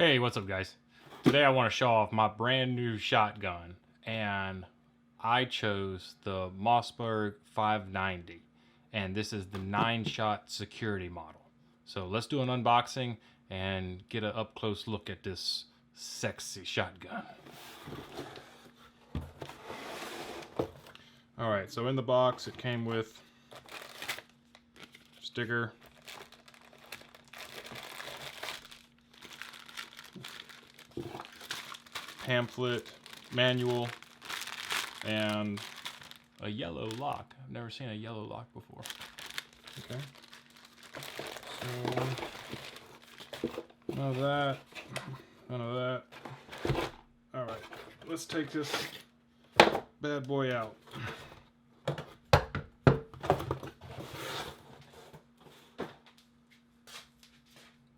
Hey, what's up, guys? Today I want to show off my brand new shotgun, and I chose the Mossberg 590, and this is the 9-shot security model. So let's do an unboxing and get an up-close look at this sexy shotgun. Alright, so in the box it came with sticker, pamphlet, manual, and a yellow lock. I've never seen a yellow lock before. Okay. So, none of that. None of that. Alright, let's take this bad boy out.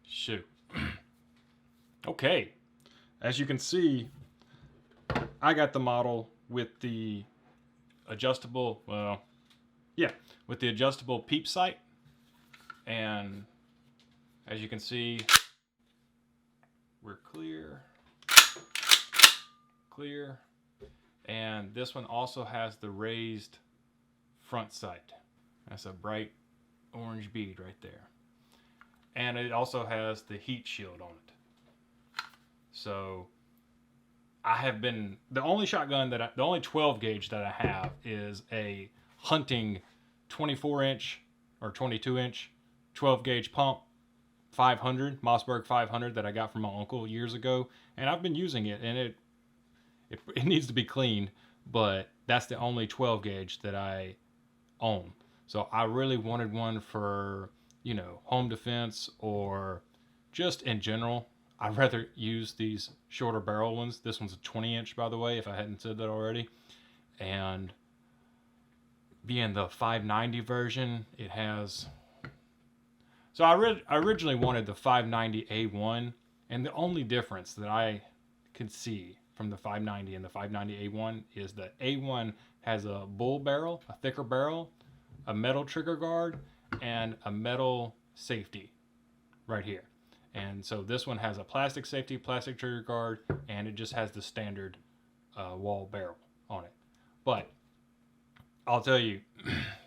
Shoot. Okay. As you can see, I got the model with the adjustable, with the adjustable peep sight. And as you can see, we're clear. And this one also has the raised front sight. That's a bright orange bead right there. And it also has the heat shield on it. So I have been, the only 12 gauge that I have is a hunting 24-inch or 22-inch 12 gauge pump 500, Mossberg 500 that I got from my uncle years ago. And I've been using it, and it needs to be cleaned, but that's the only 12 gauge that I own. So I really wanted one for, home defense or just in general. I'd rather use these shorter barrel ones. This one's a 20-inch, by the way, if I hadn't said that already. And being the 590 version, it has... So I originally wanted the 590A1, and the only difference that I could see from the 590 and the 590A1 is that A1 has a bull barrel, a thicker barrel, a metal trigger guard, and a metal safety right here. And so this one has a plastic safety, plastic trigger guard, and it just has the standard wall barrel on it. But I'll tell you,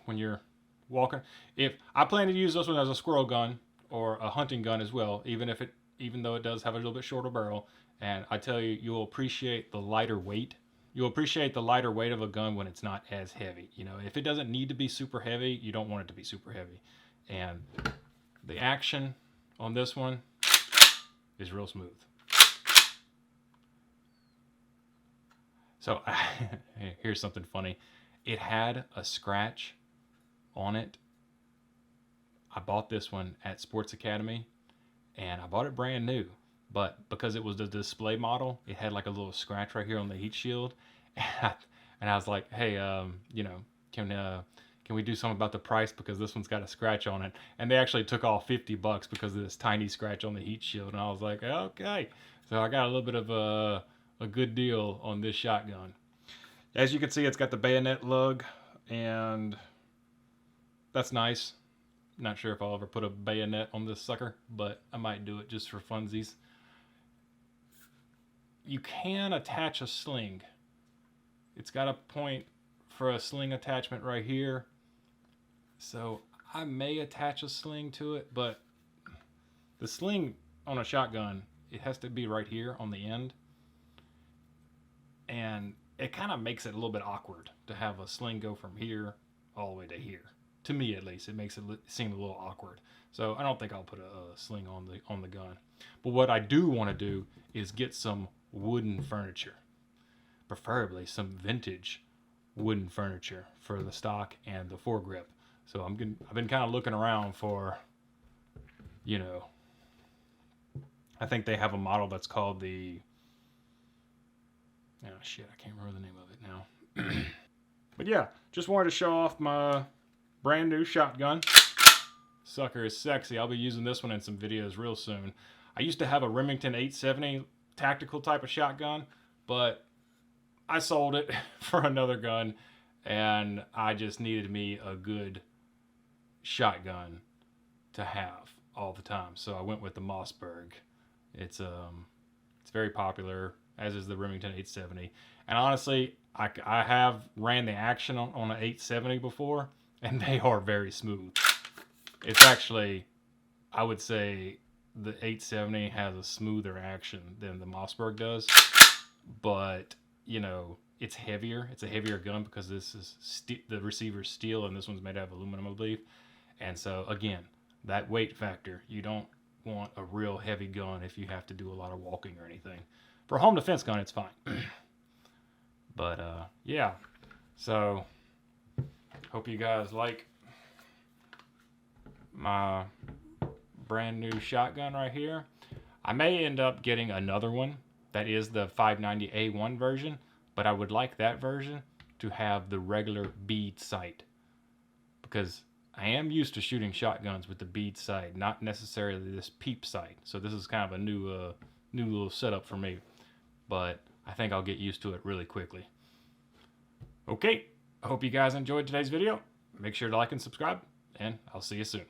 when you're walking, if I plan to use this one as a squirrel gun or a hunting gun as well, even though it does have a little bit shorter barrel, and I tell you, you'll appreciate the lighter weight. You'll appreciate the lighter weight of a gun when it's not as heavy. If it doesn't need to be super heavy, you don't want it to be super heavy. And the action on this one is real smooth. So here's something funny. It had a scratch on it. I bought this one at Sports Academy, and I bought it brand new. But because it was the display model, it had like a little scratch right here on the heat shield. And I was like, hey, can we do something about the price, because this one's got a scratch on it? And they actually took off $50 because of this tiny scratch on the heat shield. And I was like, okay. So I got a little bit of a good deal on this shotgun. As you can see, it's got the bayonet lug, and that's nice. Not sure if I'll ever put a bayonet on this sucker, but I might do it just for funsies. You can attach a sling. It's got a point for a sling attachment right here. So I may attach a sling to it, but the sling on a shotgun, it has to be right here on the end. And it kind of makes it a little bit awkward to have a sling go from here all the way to here. To me, at least, it makes it seem a little awkward. So I don't think I'll put a sling on the gun. But what I do want to do is get some wooden furniture, preferably some vintage wooden furniture for the stock and the foregrip. So I've been kind of looking around for, I think they have a model that's called the, I can't remember the name of it now. But yeah, just wanted to show off my brand new shotgun. Sucker is sexy. I'll be using this one in some videos real soon. I used to have a Remington 870 tactical type of shotgun, but I sold it for another gun, and I just needed me a good shotgun to have all the time. So I went with the Mossberg It's very popular, as is the Remington 870. And honestly, I have ran the action on an 870 before, and they are very smooth. It's actually, I would say, the 870 has a smoother action than the Mossberg does, but you know, it's heavier. It's a heavier gun because this is the receiver's steel and this one's made out of aluminum, I believe. And so again, that weight factor, you don't want a real heavy gun if you have to do a lot of walking or anything. For a home defense gun, it's fine. But yeah, so hope you guys like my brand new shotgun right here. I may end up getting another one that is the 590A1 version, but I would like that version to have the regular bead sight, because I am used to shooting shotguns with the bead sight, not necessarily this peep sight. So this is kind of a new little setup for me, but I think I'll get used to it really quickly. Okay, I hope you guys enjoyed today's video. Make sure to like and subscribe, and I'll see you soon.